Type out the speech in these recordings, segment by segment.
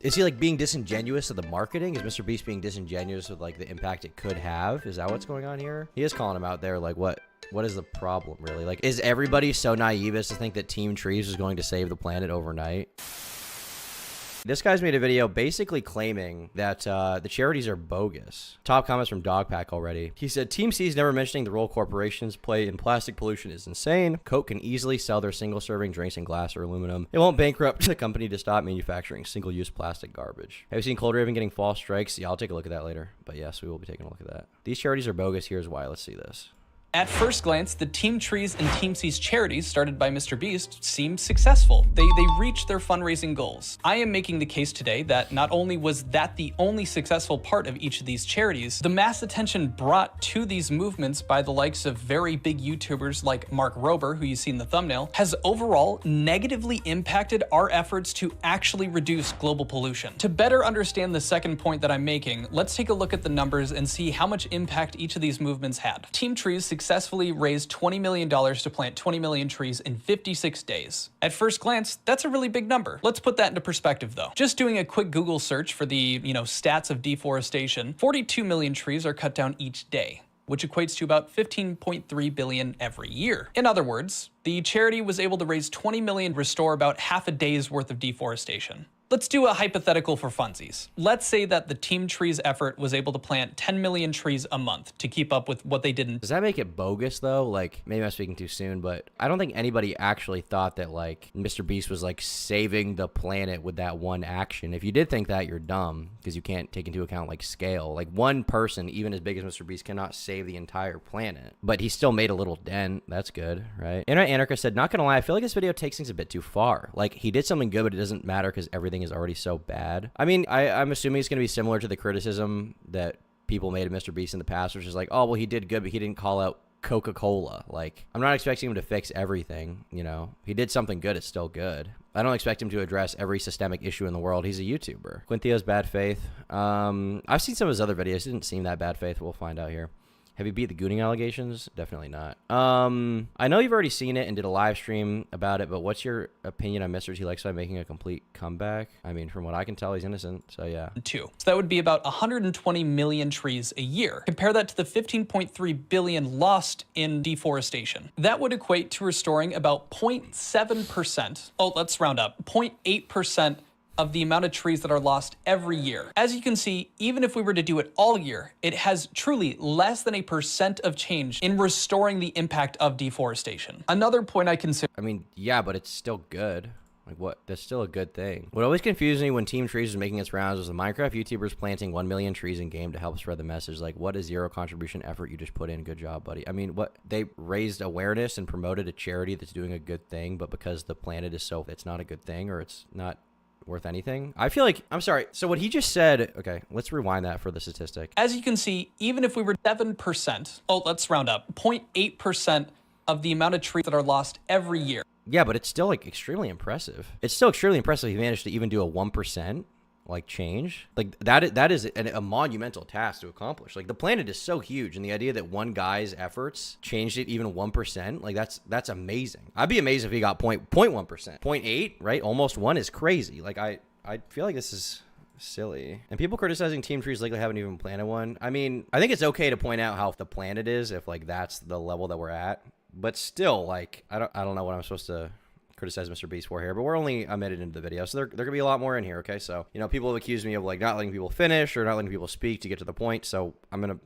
Is he like being disingenuous to the marketing? Is MrBeast being disingenuous with like the impact it could have? Is that what's going on here? He is calling him out there. Like what is the problem really? Like, is everybody so naive as to think that TeamSeas is going to save the planet overnight? This guy's made a video basically claiming that the charities are bogus. Top comments from Dogpack already. He said, TeamSeas never mentioning the role corporations play in plastic pollution is insane. Coke can easily sell their single-serving drinks in glass or aluminum. It won't bankrupt the company to stop manufacturing single-use plastic garbage. Have you seen Cold Raven getting false strikes? Yeah, I'll take a look at that later. But yes, we will be taking a look at that. These charities are bogus. Here's why. Let's see this. At first glance, the TeamSeas and TeamSeas charities started by MrBeast seem successful. They reached their fundraising goals. I am making the case today that not only was that the only successful part of each of these charities, the mass attention brought to these movements by the likes of very big YouTubers like Mark Rober, who you see in the thumbnail, has overall negatively impacted our efforts to actually reduce global pollution. To better understand the second point that I'm making, let's take a look at the numbers and see how much impact each of these movements had. TeamSeas successfully raised $20 million to plant 20 million trees in 56 days. At first glance, that's a really big number. Let's put that into perspective though. Just doing a quick Google search for the, stats of deforestation, 42 million trees are cut down each day, which equates to about 15.3 billion every year. In other words, the charity was able to raise 20 million to restore about half a day's worth of deforestation. Let's do a hypothetical for funsies. Let's say that the TeamSeas effort was able to plant 10 million trees a month to keep up with what they didn't. Does that make it bogus though? Like, maybe I'm speaking too soon, but I don't think anybody actually thought that like MrBeast was like saving the planet with that one action. If you did think that, you're dumb because you can't take into account like scale. Like one person, even as big as MrBeast, cannot save the entire planet, but he still made a little dent. That's good, right? Internet Anarchist said, not gonna lie, I feel like this video takes things a bit too far. Like he did something good, but it doesn't matter because everything is already so bad. I mean, I'm assuming it's going to be similar to the criticism that people made of MrBeast in the past, which is like, oh, well, he did good, but he didn't call out Coca-Cola. Like, I'm not expecting him to fix everything, He did something good, it's still good. I don't expect him to address every systemic issue in the world. He's a YouTuber. Quintheo's bad faith. I've seen some of his other videos. It didn't seem that bad faith. We'll find out here. Have you beat the gooning allegations? Definitely not. I know you've already seen it and did a live stream about it, but what's your opinion on Mr. T likes by making a complete comeback? I mean, from what I can tell, he's innocent, so yeah. So that would be about 120 million trees a year. Compare that to the 15.3 billion lost in deforestation. That would equate to restoring about 0.7%. Oh, let's round up, 0.8% of the amount of trees that are lost every year. As you can see, even if we were to do it all year, it has truly less than 1% of change in restoring the impact of deforestation. Another point I consider— I mean, yeah, but it's still good. Like what? That's still a good thing. What always confused me when TeamSeas was making its rounds was the Minecraft YouTubers planting 1 million trees in game to help spread the message. Like, what a zero contribution effort you just put in. Good job, buddy. I mean, what? They raised awareness and promoted a charity that's doing a good thing, but because the planet is so, it's not a good thing, or it's not worth anything. I feel like, I'm sorry. So what he just said, okay, let's rewind that for the statistic. As you can see, even if we were 7%, oh, let's round up, 0.8% of the amount of trees that are lost every year. Yeah, but it's still like extremely impressive. It's still extremely impressive he managed to even do a 1% like change. Like that is a monumental task to accomplish. Like the planet is so huge, and the idea that one guy's efforts changed it even 1%, like that's amazing. I'd be amazed if he got 0.1%. 0.8, right? Almost 1 is crazy. Like I feel like this is silly. And people criticizing TeamSeas like they haven't even planted one. I mean, I think it's okay to point out how the planet is if like that's the level that we're at. But still, like I don't know what I'm supposed to criticize MrBeast for here, but we're only a minute into the video, so there could be a lot more in here, okay? So, people have accused me of like not letting people finish or not letting people speak to get to the point, so I'm gonna,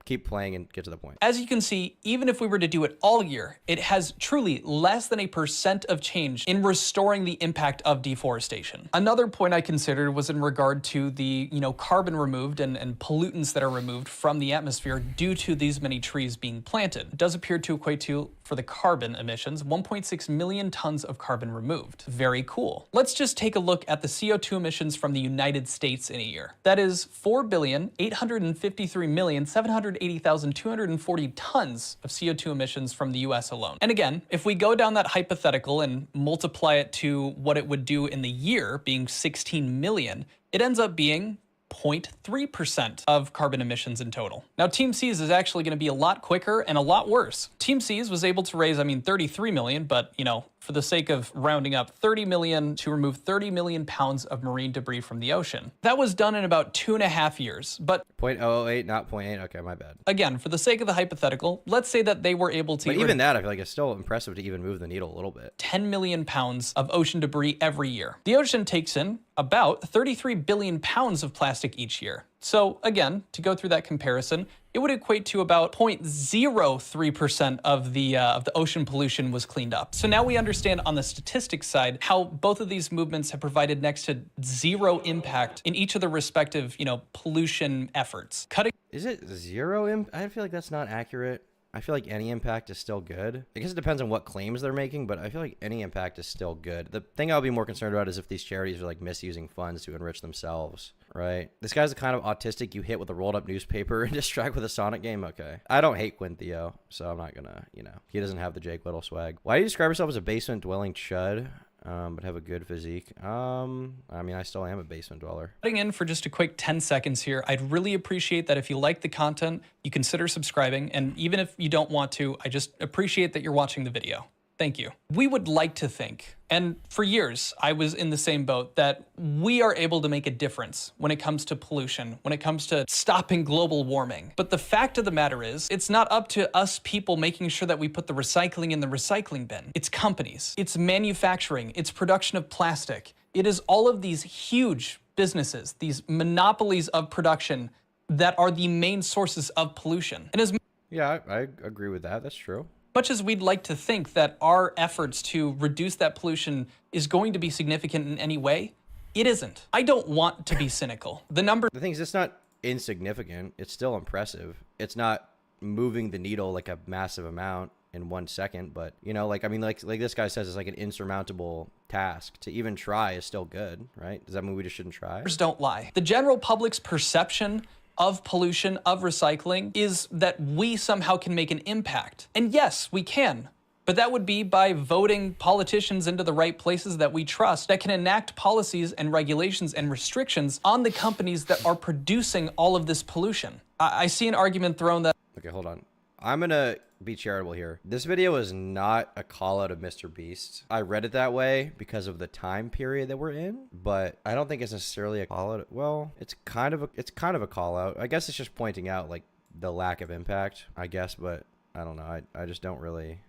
keep playing and get to the point. As you can see, even if we were to do it all year, it has truly less than 1% of change in restoring the impact of deforestation. Another point I considered was in regard to the, carbon removed and pollutants that are removed from the atmosphere due to these many trees being planted. It does appear to equate to, for the carbon emissions, 1.6 million tons of carbon removed. Very cool. Let's just take a look at the CO2 emissions from the United States in a year. That is 4,853,780,240 tons of CO2 emissions from the US alone. And again, if we go down that hypothetical and multiply it to what it would do in the year, being 16 million, it ends up being 0.3% of carbon emissions in total. Now, TeamSeas is actually going to be a lot quicker and a lot worse. TeamSeas was able to raise, 33 million, but, for the sake of rounding up, 30 million to remove 30 million pounds of marine debris from the ocean. That was done in about 2.5 years, but 0.008, not 0.8. Okay, my bad. Again, for the sake of the hypothetical, let's say that they were able to. But even that, I feel like it's still impressive to even move the needle a little bit. 10 million pounds of ocean debris every year. The ocean takes in about 33 billion pounds of plastic each year. So again, to go through that comparison, it would equate to about 0.03% of the ocean pollution was cleaned up. So now we understand on the statistics side how both of these movements have provided next to zero impact in each of the respective, pollution efforts. Is it zero? I feel like that's not accurate. I feel like any impact is still good. I guess it depends on what claims they're making, but I feel like any impact is still good. The thing I'll be more concerned about is if these charities are like misusing funds to enrich themselves, right? This guy's the kind of autistic you hit with a rolled up newspaper and distract with a Sonic game. Okay. I don't hate Quinn Theo, so I'm not gonna, he doesn't have the Jake Little swag. Why do you describe yourself as a basement dwelling chud? But have a good physique. I still am a basement dweller. Cutting in for just a quick 10 seconds here, I'd really appreciate that if you like the content, you consider subscribing. And even if you don't want to, I just appreciate that you're watching the video. Thank you. We would like to think, and for years I was in the same boat, that we are able to make a difference when it comes to pollution, when it comes to stopping global warming. But the fact of the matter is, it's not up to us people making sure that we put the recycling in the recycling bin. It's companies, it's manufacturing, it's production of plastic. It is all of these huge businesses, these monopolies of production that are the main sources of pollution. And yeah, I agree with that. That's true. Much as we'd like to think that our efforts to reduce that pollution is going to be significant in any way, it isn't. I don't want to be cynical. The thing is, it's not insignificant. It's still impressive. It's not moving the needle like a massive amount in 1 second, but like this guy says, it's like an insurmountable task. To even try is still good, right? Does that mean we just shouldn't try? Don't lie. The general public's perception of pollution, of recycling, is that we somehow can make an impact. And yes, we can. But that would be by voting politicians into the right places that we trust, that can enact policies and regulations and restrictions on the companies that are producing all of this pollution. I see an argument thrown that... Okay, hold on. I'm gonna be charitable here. This video is not a call out of MrBeast. I read it that way because of the time period that we're in, but I don't think it's necessarily a call out. Well, it's kind of a call out. I guess it's just pointing out like the lack of impact, I guess, but I don't know. I just don't really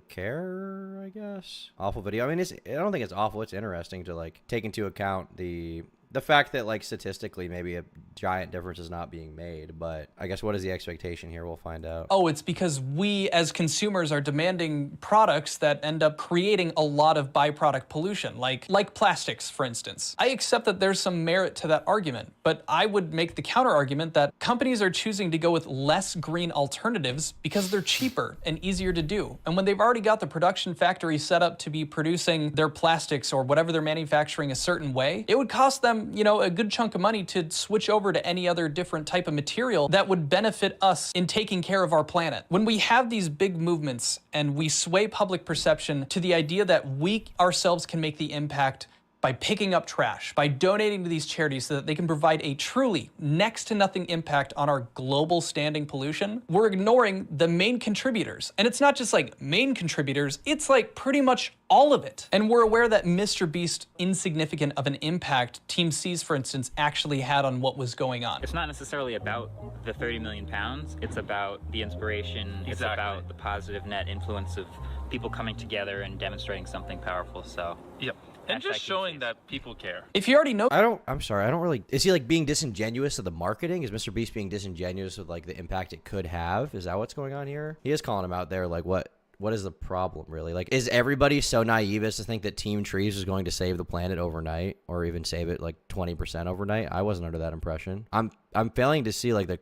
care, I guess. Awful video. I don't think it's awful. It's interesting to like take into account the fact that like statistically maybe a giant difference is not being made, but I guess what is the expectation here? We'll find out. Oh, it's because we as consumers are demanding products that end up creating a lot of byproduct pollution, like plastics, for instance. I accept that there's some merit to that argument, but I would make the counter argument that companies are choosing to go with less green alternatives because they're cheaper and easier to do. And when they've already got the production factory set up to be producing their plastics or whatever they're manufacturing a certain way, it would cost them a good chunk of money to switch over to any other different type of material that would benefit us in taking care of our planet. When we have these big movements and we sway public perception to the idea that we ourselves can make the impact by picking up trash, by donating to these charities so that they can provide a truly next to nothing impact on our global standing pollution, we're ignoring the main contributors. And it's not just like main contributors, it's like pretty much all of it. And we're aware that MrBeast insignificant of an impact TeamSeas, for instance, actually had on what was going on. It's not necessarily about the 30 million pounds, it's about the inspiration, Exactly. It's about the positive net influence of people coming together and demonstrating something powerful, so. Yep. And just showing that people care. If you already know... I'm sorry, I don't really... Is he like being disingenuous to the marketing? Is MrBeast being disingenuous with like the impact it could have? Is that what's going on here? He is calling him out there like what is the problem really? Like, is everybody so naive as to think that TeamTrees is going to save the planet overnight or even save it like 20% overnight? I wasn't under that impression. I'm failing to see like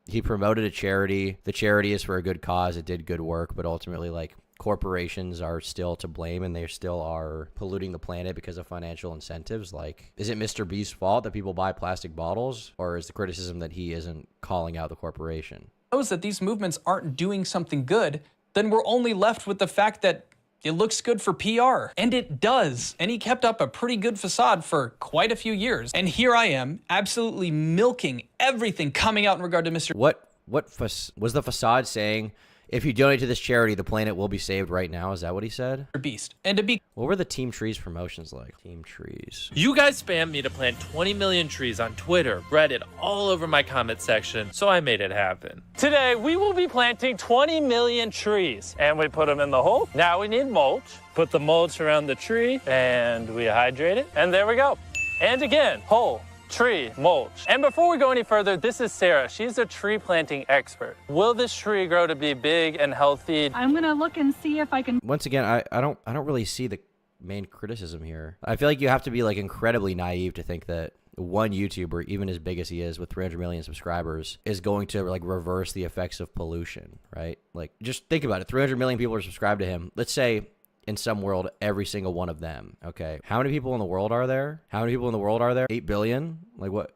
he promoted a charity. The charity is for a good cause. It did good work, but ultimately like corporations are still to blame and they still are polluting the planet because of financial incentives. Like, is it MrBeast's fault that people buy plastic bottles, or is the criticism that he isn't calling out the corporation? Knows that these movements aren't doing something good, then we're only left with the fact that It looks good for PR, and it does. And he kept up a pretty good facade for quite a few years. And here I am, absolutely milking everything coming out in regard to Mr. What was the facade saying? If you donate to this charity, the planet will be saved right now. Is that what he said? Beast. And to be... What were the Team Trees promotions like? Team Trees. You guys spammed me to plant 20 million trees on Twitter, Reddit, all over my comment section, so I made it happen. Today, we will be planting 20 million trees, and we put them in the hole. Now we need mulch. Put the mulch around the tree, and we hydrate it, and there we go. And again, hole, tree, mulch. And before we go any further, this is Sarah. She's a tree planting expert. Will this tree grow to be big and healthy? I'm gonna look and see if I can. Once again, I don't really see the main criticism here. I feel like you have to be like incredibly naive to think that one YouTuber, even as big as he is with 300 million subscribers, is going to like reverse the effects of pollution, right? Like, just think about it. 300 million people are subscribed to him. Let's say in some world, every single one of them. Okay. How many people in the world are there? 8 billion? Like what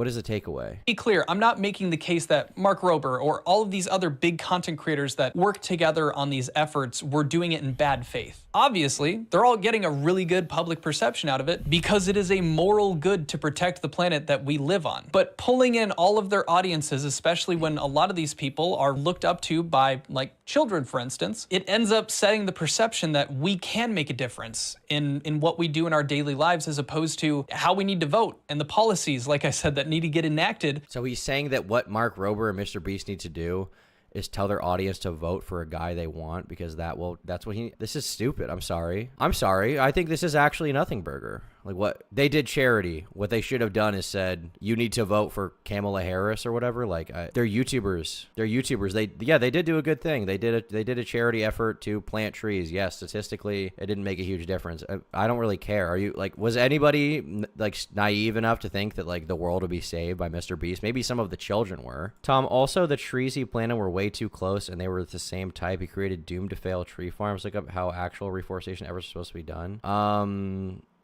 is the takeaway? Be clear, I'm not making the case that Mark Rober or all of these other big content creators that work together on these efforts were doing it in bad faith. Obviously, they're all getting a really good public perception out of it because it is a moral good to protect the planet that we live on. But pulling in all of their audiences, especially when a lot of these people are looked up to by like children, for instance, it ends up setting the perception that we can make a difference in what we do in our daily lives as opposed to how we need to vote and the policies, like I said, that need to get enacted. So he's saying that what Mark Rober and MrBeast need to do is tell their audience to vote for a guy they want because that's what this is stupid. I'm sorry. I think this is actually nothing burger. Like what they did charity. What they should have done is said, you need to vote for Kamala Harris or whatever. Like they're YouTubers. They did do a good thing. They did a charity effort to plant trees. Yes, statistically, it didn't make a huge difference. I don't really care. Are you like, was anybody like naive enough to think that like the world would be saved by MrBeast? Maybe some of the children were. Tom, also the trees he planted were way too close and they were the same type. He created doomed to fail tree farms. Look up how actual reforestation ever supposed to be done.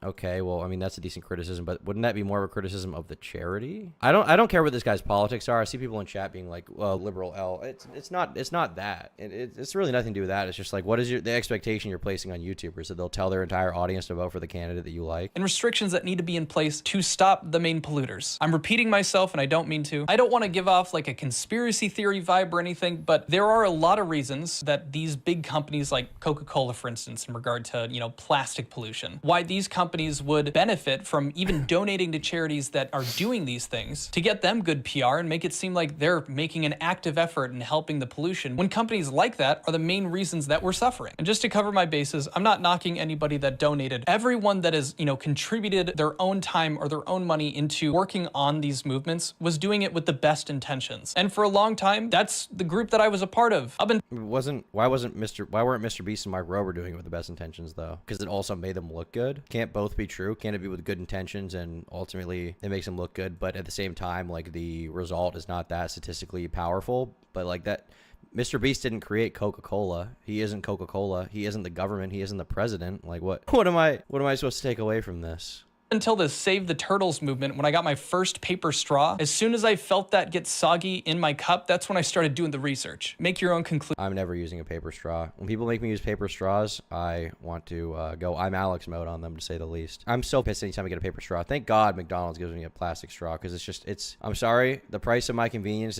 Okay, well, I mean, that's a decent criticism, but wouldn't that be more of a criticism of the charity? I don't care what this guy's politics are. I see people in chat being like, well, liberal L. It's not that. It's really nothing to do with that. It's just like, what is the expectation you're placing on YouTubers that they'll tell their entire audience to vote for the candidate that you like? And restrictions that need to be in place to stop the main polluters. I'm repeating myself and I don't mean to. I don't want to give off like a conspiracy theory vibe or anything, but there are a lot of reasons that these big companies like Coca-Cola, for instance, in regard to, plastic pollution, why these companies would benefit from even donating to charities that are doing these things to get them good PR and make it seem like they're making an active effort in helping the pollution when companies like that are the main reasons that we're suffering. And just to cover my bases, I'm not knocking anybody that donated. Everyone that has, contributed their own time or their own money into working on these movements was doing it with the best intentions. And for a long time, that's the group that I was a part of. Why weren't MrBeast and Mark Rober doing it with the best intentions though? Because it also made them look good. Can't both be true? Can't it be with good intentions and ultimately it makes them look good, but at the same time, like the result is not that statistically powerful? But like that, MrBeast didn't create Coca-Cola. He isn't Coca-Cola. He isn't the government. He isn't the president. Like what am I supposed to take away from this? Until the Save the Turtles movement, when I got my first paper straw, as soon as I felt that get soggy in my cup, that's when I started doing the research. Make your own conclusion. I'm never using a paper straw. When people make me use paper straws, I want to go I'm Alex mode on them, to say the least. I'm so pissed anytime I get a paper straw. Thank God McDonald's gives me a plastic straw because I'm sorry, the price of my convenience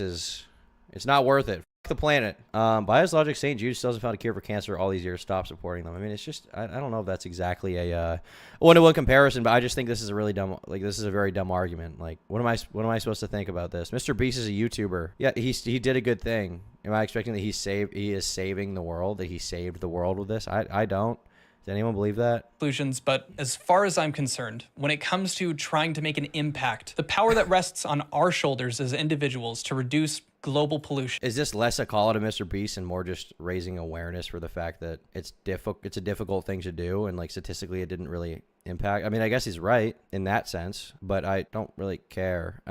it's not worth it. The planet. By his logic, St. Jude still hasn't found a cure for cancer all these years. Stop supporting them. I mean, it's just, I don't know if that's exactly a one-to-one comparison, but I just think this is a really dumb, this is a very dumb argument. Like, what am I supposed to think about this? MrBeast is a YouTuber. Yeah, he did a good thing. Am I expecting that he is saving the world, that he saved the world with this? I don't. Does anyone believe that? Conclusions, but as far as I'm concerned, when it comes to trying to make an impact, the power that rests on our shoulders as individuals to reduce global pollution. Is this less a call to MrBeast and more just raising awareness for the fact that it's a difficult thing to do and like statistically it didn't really impact? I mean, I guess he's right in that sense, but I don't really care.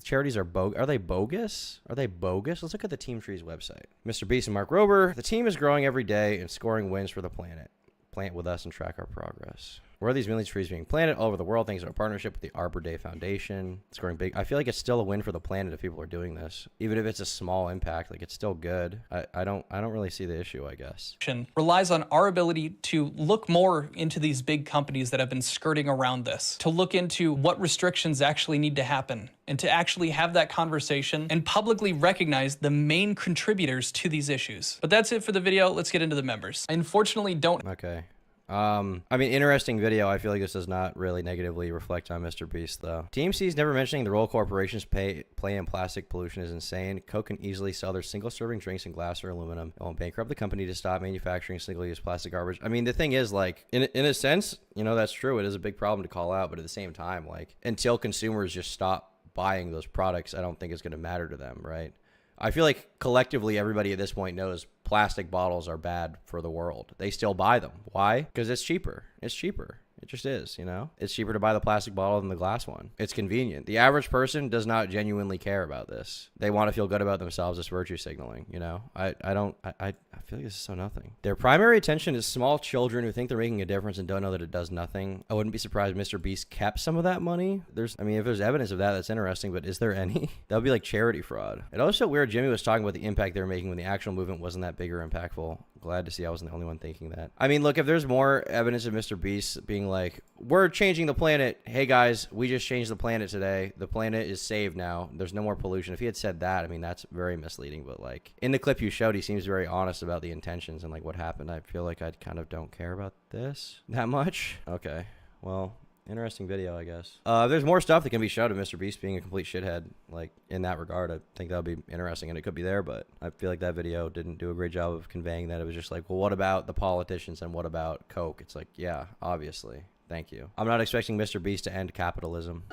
Charities are they bogus? Are they bogus? Let's look at the Team Trees website. MrBeast and Mark Rober, the team is growing every day and scoring wins for the planet. Plant with us and track our progress. Where are these millions of trees being planted all over the world thanks to a partnership with the Arbor Day Foundation? It's growing big. I feel like it's still a win for the planet if people are doing this. Even if it's a small impact, like it's still good. I don't really see the issue, I guess. Relies on our ability to look more into these big companies that have been skirting around this, to look into what restrictions actually need to happen, and to actually have that conversation and publicly recognize the main contributors to these issues. But that's it for the video. Let's get into the members. I unfortunately don't. Okay. I mean, interesting video. I feel like this does not really negatively reflect on MrBeast, though. TeamSeas never mentioning the role corporations play in plastic pollution is insane. Coke can easily sell their single-serving drinks in glass or aluminum. It won't bankrupt the company to stop manufacturing single-use plastic garbage. I mean, the thing is, like, in a sense, you know, that's true. It is a big problem to call out, but at the same time, like, until consumers just stop buying those products, I don't think it's going to matter to them, right? I feel like collectively everybody at this point knows plastic bottles are bad for the world. They still buy them. Why? Because it's cheaper. It's cheaper. It just is, you know? It's cheaper to buy the plastic bottle than the glass one. It's convenient. The average person does not genuinely care about this. They want to feel good about themselves. It's virtue signaling, you know? I feel like this is so nothing. Their primary attention is small children who think they're making a difference and don't know that it does nothing. I wouldn't be surprised if MrBeast kept some of that money. I mean, if there's evidence of that, that's interesting, but is there any? That would be like charity fraud. It also weird Jimmy was talking about the impact they were making when the actual movement wasn't that big or impactful. Glad to see I wasn't the only one thinking that. I mean, look, if there's more evidence of MrBeast being like, we're changing the planet. Hey, guys, we just changed the planet today. The planet is saved now. There's no more pollution. If he had said that, I mean, that's very misleading. But, like, in the clip you showed, he seems very honest about the intentions and, like, what happened. I feel like I kind of don't care about this that much. Okay, well, interesting video, I guess. There's more stuff that can be shown of MrBeast being a complete shithead, like, in that regard. I think that would be interesting, and it could be there, but I feel like that video didn't do a great job of conveying that. It was just like, well, what about the politicians and what about Coke? It's like, yeah, obviously. Thank you. I'm not expecting MrBeast to end capitalism.